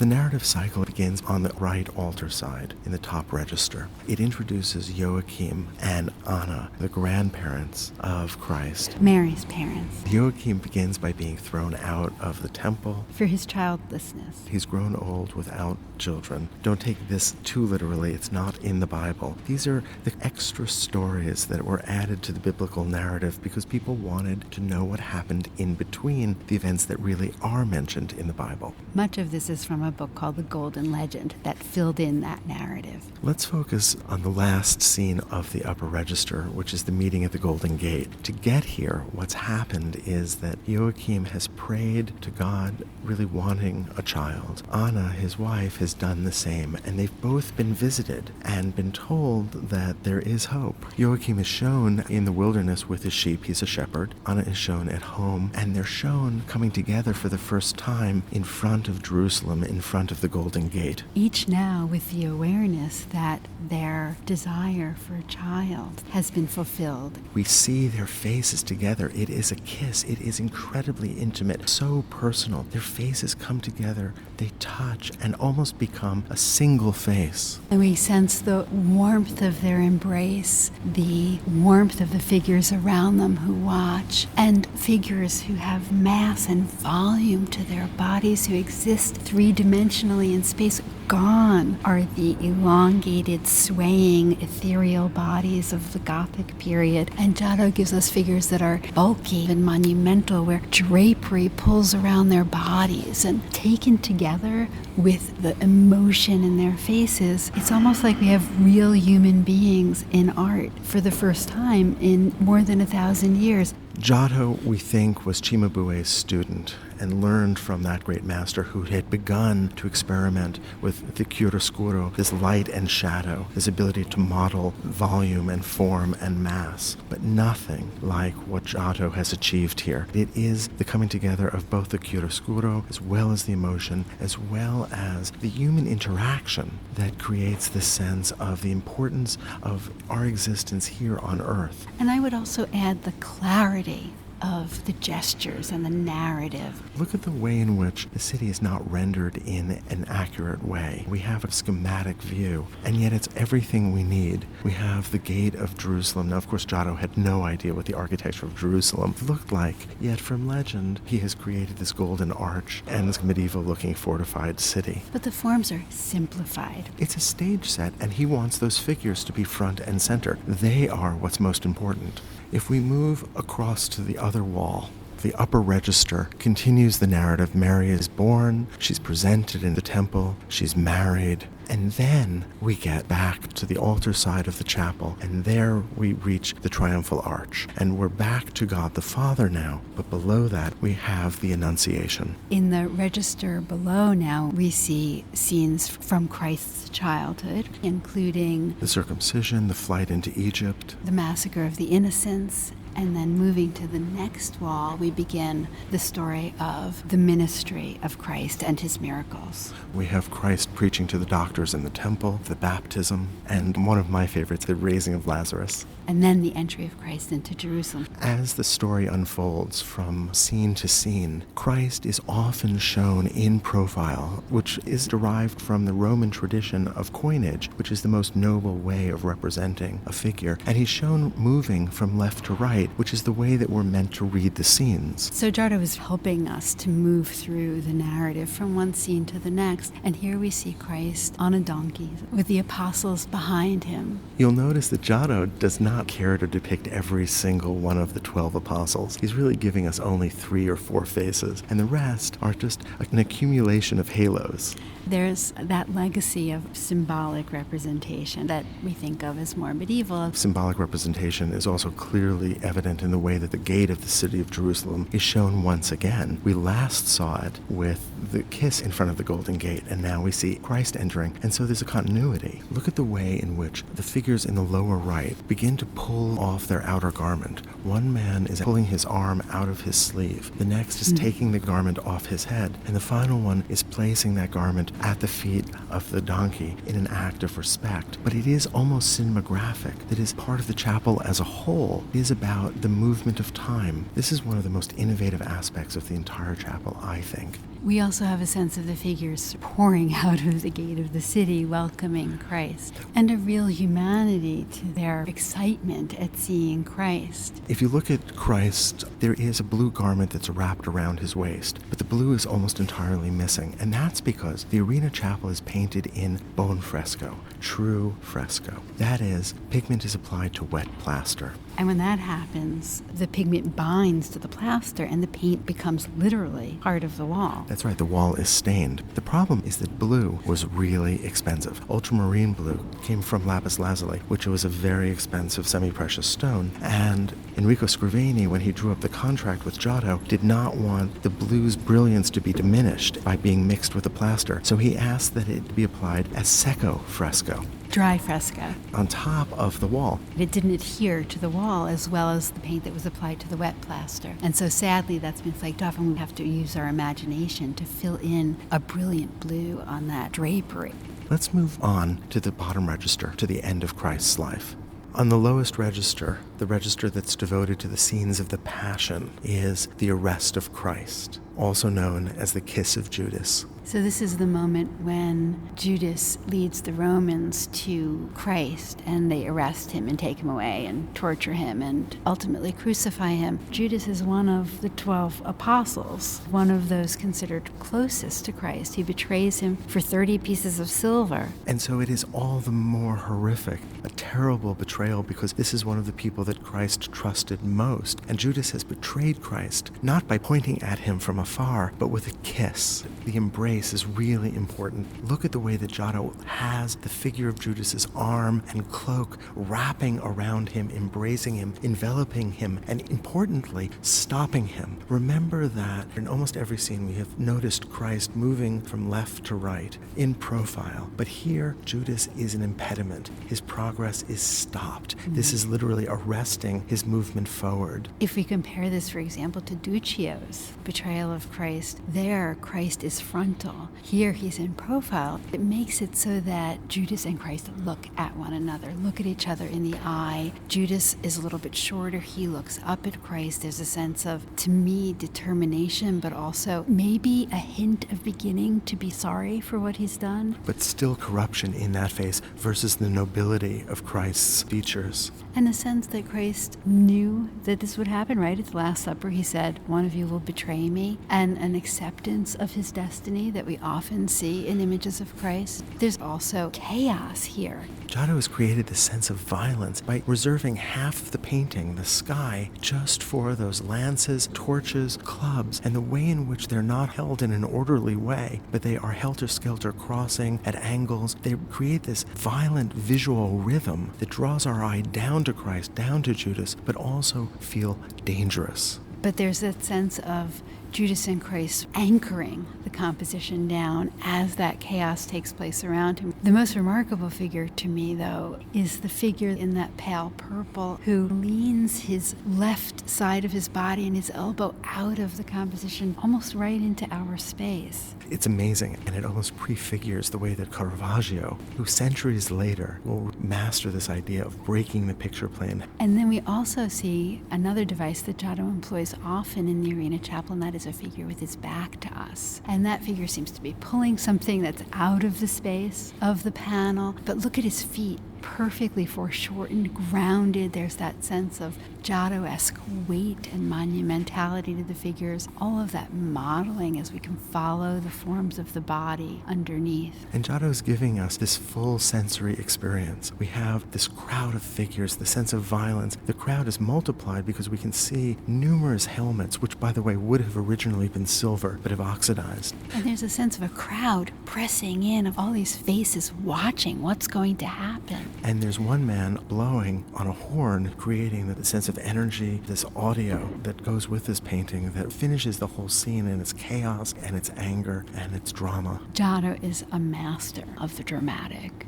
The narrative cycle begins on the right altar side in the top register. It introduces Joachim and Anna, the grandparents of Christ. Mary's parents. Joachim begins by being thrown out of the temple for his childlessness. He's grown old without children. Don't take this too literally. It's not in the Bible. These are the extra stories that were added to the biblical narrative because people wanted to know what happened in between the events that really are mentioned in the Bible. Much of this is from a book called The Golden Legend that filled in that narrative. Let's focus on the last scene of the upper register, which is the meeting at the Golden Gate. To get here, what's happened is that Joachim has prayed to God, really wanting a child. Anna, his wife, has done the same, and they've both been visited and been told that there is hope. Joachim is shown in the wilderness with his sheep. He's a shepherd. Anna is shown at home, and they're shown coming together for the first time in front of Jerusalem, in front of the Golden Gate. Each now with the awareness that their desire for a child has been fulfilled. We see their faces together. It is a kiss. It is incredibly intimate, so personal. Their faces come together, they touch, and almost become a single face. And we sense the warmth of their embrace, the warmth of the figures around them who watch, and figures who have mass and volume to their bodies, who exist three-dimensionally in space. Gone are the elongated, swaying, ethereal bodies of the Gothic period. And Giotto gives us figures that are bulky and monumental, where drapery pulls around their bodies. And taken together with the emotion in their faces, it's almost like we have real human beings in art for the first time in more than 1,000 years. Giotto, we think, was Cimabue's student and learned from that great master who had begun to experiment with the chiaroscuro, this light and shadow, his ability to model volume and form and mass, but nothing like what Giotto has achieved here. It is the coming together of both the chiaroscuro as well as the emotion, as well as the human interaction that creates this sense of the importance of our existence here on Earth. And I would also add the clarity of the gestures and the narrative. Look at the way in which the city is not rendered in an accurate way. We have a schematic view, and yet it's everything we need. We have the gate of Jerusalem. Now, of course, Giotto had no idea what the architecture of Jerusalem looked like, yet from legend, he has created this golden arch and this medieval-looking fortified city. But the forms are simplified. It's a stage set, and he wants those figures to be front and center. They are what's most important. If we move across to the other wall, the upper register continues the narrative. Mary is born, she's presented in the temple, she's married, and then we get back to the altar side of the chapel, and there we reach the triumphal arch. And we're back to God the Father now, but below that we have the Annunciation. In the register below now, we see scenes from Christ's childhood, including the circumcision, the flight into Egypt, the massacre of the innocents. And then moving to the next wall, we begin the story of the ministry of Christ and his miracles. We have Christ preaching to the doctors in the temple, the baptism, and one of my favorites, the raising of Lazarus. And then the entry of Christ into Jerusalem. As the story unfolds from scene to scene, Christ is often shown in profile, which is derived from the Roman tradition of coinage, which is the most noble way of representing a figure. And he's shown moving from left to right, which is the way that we're meant to read the scenes. So Giotto is helping us to move through the narrative from one scene to the next. And here we see Christ on a donkey with the apostles behind him. You'll notice that Giotto does not care to depict every single one of the 12 apostles. He's really giving us only 3 or 4 faces, and the rest are just an accumulation of halos. There's that legacy of symbolic representation that we think of as more medieval. Symbolic representation is also clearly evident in the way that the gate of the city of Jerusalem is shown once again. We last saw it with the kiss in front of the Golden Gate, and now we see Christ entering, and so there's a continuity. Look at the way in which the figures in the lower right begin to pull off their outer garment. One man is pulling his arm out of his sleeve. The next is taking the garment off his head, and the final one is placing that garment at the feet of the donkey in an act of respect. But it is almost cinematographic. That is part of the chapel as a whole. It is about the movement of time. This is one of the most innovative aspects of the entire chapel, I think. We also have a sense of the figures pouring out of the gate of the city, welcoming Christ, and a real humanity to their excitement at seeing Christ. If you look at Christ, there is a blue garment that's wrapped around his waist, but the blue is almost entirely missing, and that's because the arena chapel is painted in bone fresco, true fresco. That is, pigment is applied to wet plaster. And when that happens, the pigment binds to the plaster and the paint becomes literally part of the wall. That's right, the wall is stained. The problem is that blue was really expensive. Ultramarine blue came from lapis lazuli, which was a very expensive semi-precious stone. And Enrico Scrovegni, when he drew up the contract with Giotto, did not want the blue's brilliance to be diminished by being mixed with the plaster. So he asked that it be applied as secco fresco, Dry fresco. on top of the wall. It didn't adhere to the wall as well as the paint that was applied to the wet plaster. And so sadly that's been flaked off, and we have to use our imagination to fill in a brilliant blue on that drapery. Let's move on to the bottom register, to the end of Christ's life. On the lowest register, the register that's devoted to the scenes of the Passion, is the arrest of Christ, also known as the kiss of Judas. So this is the moment when Judas leads the Romans to Christ, and they arrest him and take him away and torture him and ultimately crucify him. Judas is one of the 12 apostles, one of those considered closest to Christ. He betrays him for 30 pieces of silver. And so it is all the more horrific, a terrible betrayal, because this is one of the people that Christ trusted most. And Judas has betrayed Christ, not by pointing at him from afar, but with a kiss. The embrace is really important. Look at the way that Giotto has the figure of Judas's arm and cloak wrapping around him, embracing him, enveloping him, and importantly, stopping him. Remember that in almost every scene we have noticed Christ moving from left to right in profile, but here Judas is an impediment. His progress is stopped. This is literally arresting his movement forward. If we compare this, for example, to Duccio's betrayal of Christ, there Christ is frontal. Here he's in profile. It makes it so that Judas and Christ look at one another, look at each other in the eye. Judas is a little bit shorter. He looks up at Christ. There's a sense of, to me, determination, but also maybe a hint of beginning to be sorry for what he's done. But still corruption in that face versus the nobility of Christ's features. And a sense that Christ knew that this would happen, right? At the Last Supper, he said, one of you will betray me. And an acceptance of his destiny that we often see in images of Christ. There's also chaos here. Giotto has created this sense of violence by reserving half of the painting, the sky, just for those lances, torches, clubs, and the way in which they're not held in an orderly way, but they are helter-skelter crossing at angles. They create this violent visual rhythm that draws our eye down to Christ, down to Judas, but also feel dangerous. But there's that sense of Judas and Christ anchoring the composition down as that chaos takes place around him. The most remarkable figure to me, though, is the figure in that pale purple who leans his left side of his body and his elbow out of the composition, almost right into our space. It's amazing, and it almost prefigures the way that Caravaggio, who centuries later will master this idea of breaking the picture plane. And then we also see another device that Giotto employs often in the Arena Chapel, and that is a figure with his back to us. And that figure seems to be pulling something that's out of the space of the panel. But look at his feet, perfectly foreshortened, grounded. There's that sense of Giotto-esque weight and monumentality to the figures. All of that modeling as we can follow the forms of the body underneath. And Giotto is giving us this full sensory experience. We have this crowd of figures, the sense of violence. The crowd is multiplied because we can see numerous helmets, which, by the way, would have originally been silver, but have oxidized. And there's a sense of a crowd pressing in, of all these faces watching what's going to happen. And there's one man blowing on a horn, creating the sense of energy, this audio that goes with this painting that finishes the whole scene in its chaos and its anger and its drama. Giotto is a master of the dramatic.